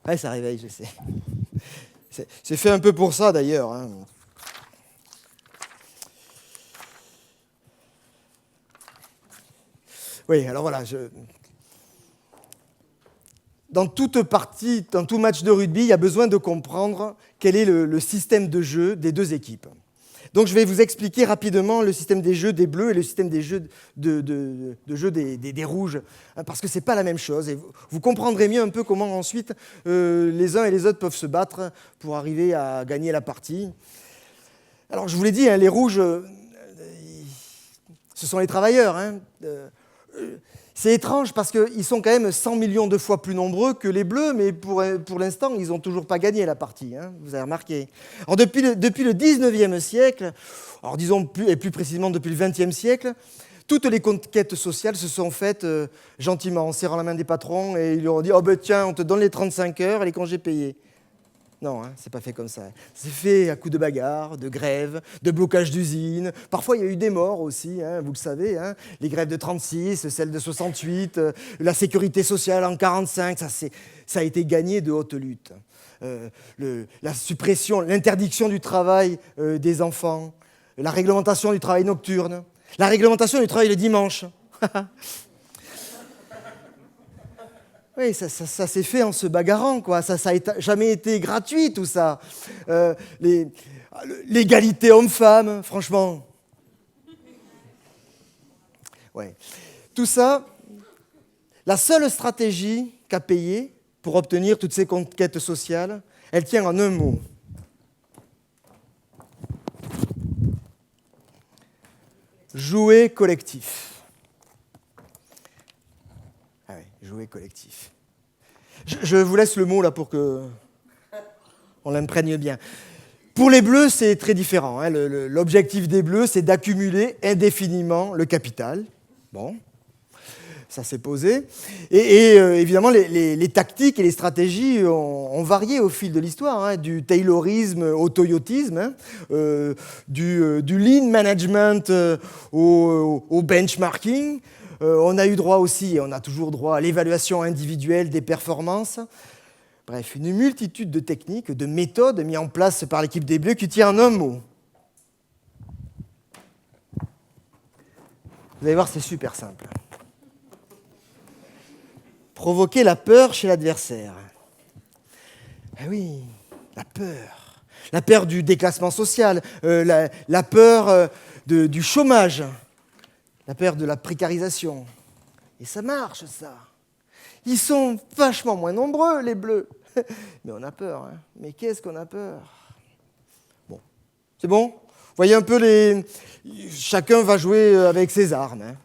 Ouais, ça réveille, je sais. C'est fait un peu pour ça, d'ailleurs. Hein. Oui, alors voilà, dans toute partie, dans tout match de rugby, il y a besoin de comprendre quel est le système de jeu des deux équipes. Donc je vais vous expliquer rapidement le système des jeux des bleus et le système des jeux de jeu des rouges, parce que ce n'est pas la même chose. Et vous comprendrez mieux un peu comment ensuite les uns et les autres peuvent se battre pour arriver à gagner la partie. Alors je vous l'ai dit, hein, les rouges, ce sont les travailleurs. Hein. C'est étrange parce qu'ils sont quand même 100 millions de fois plus nombreux que les Bleus, mais pour l'instant, ils n'ont toujours pas gagné la partie, hein, vous avez remarqué. Alors depuis le 19e siècle, alors disons plus précisément depuis le 20e siècle, toutes les conquêtes sociales se sont faites gentiment, en serrant la main des patrons, et ils leur ont dit « Oh ben tiens, on te donne les 35 heures et les congés payés ». Non, hein, c'est pas fait comme ça. C'est fait à coups de bagarres, de grèves, de blocages d'usines. Parfois, il y a eu des morts aussi, hein, vous le savez. Hein, les grèves de 36, celles de 68, la sécurité sociale en 45, ça a été gagné de haute lutte. La suppression, l'interdiction du travail des enfants, la réglementation du travail nocturne, la réglementation du travail le dimanche. Oui, ça s'est fait en se bagarrant, quoi. Ça n'a jamais été gratuit, tout ça. L'égalité homme-femme, franchement. Ouais. Tout ça, la seule stratégie qu'a payée pour obtenir toutes ces conquêtes sociales, elle tient en un mot. Jouer collectif. Ah oui, jouer collectif. Je vous laisse le mot là pour qu'on l'imprègne bien. Pour les Bleus, c'est très différent. Hein. L'objectif des Bleus, c'est d'accumuler indéfiniment le capital. Bon, ça s'est posé. Et évidemment, les tactiques et les stratégies ont varié au fil de l'histoire. Hein. Du taylorisme au toyotisme, hein. Du lean management au benchmarking. On a eu droit aussi, et on a toujours droit à l'évaluation individuelle des performances. Bref, une multitude de techniques, de méthodes mises en place par l'équipe des Bleus qui tient en un mot. Vous allez voir, c'est super simple. Provoquer la peur chez l'adversaire. Eh oui, la peur. La peur du déclassement social, la peur du chômage. La peur de la précarisation. Et ça marche, ça. Ils sont vachement moins nombreux, les Bleus. Mais on a peur. Hein. Mais qu'est-ce qu'on a peur? Bon. C'est bon? Vous voyez un peu chacun va jouer avec ses armes. Hein.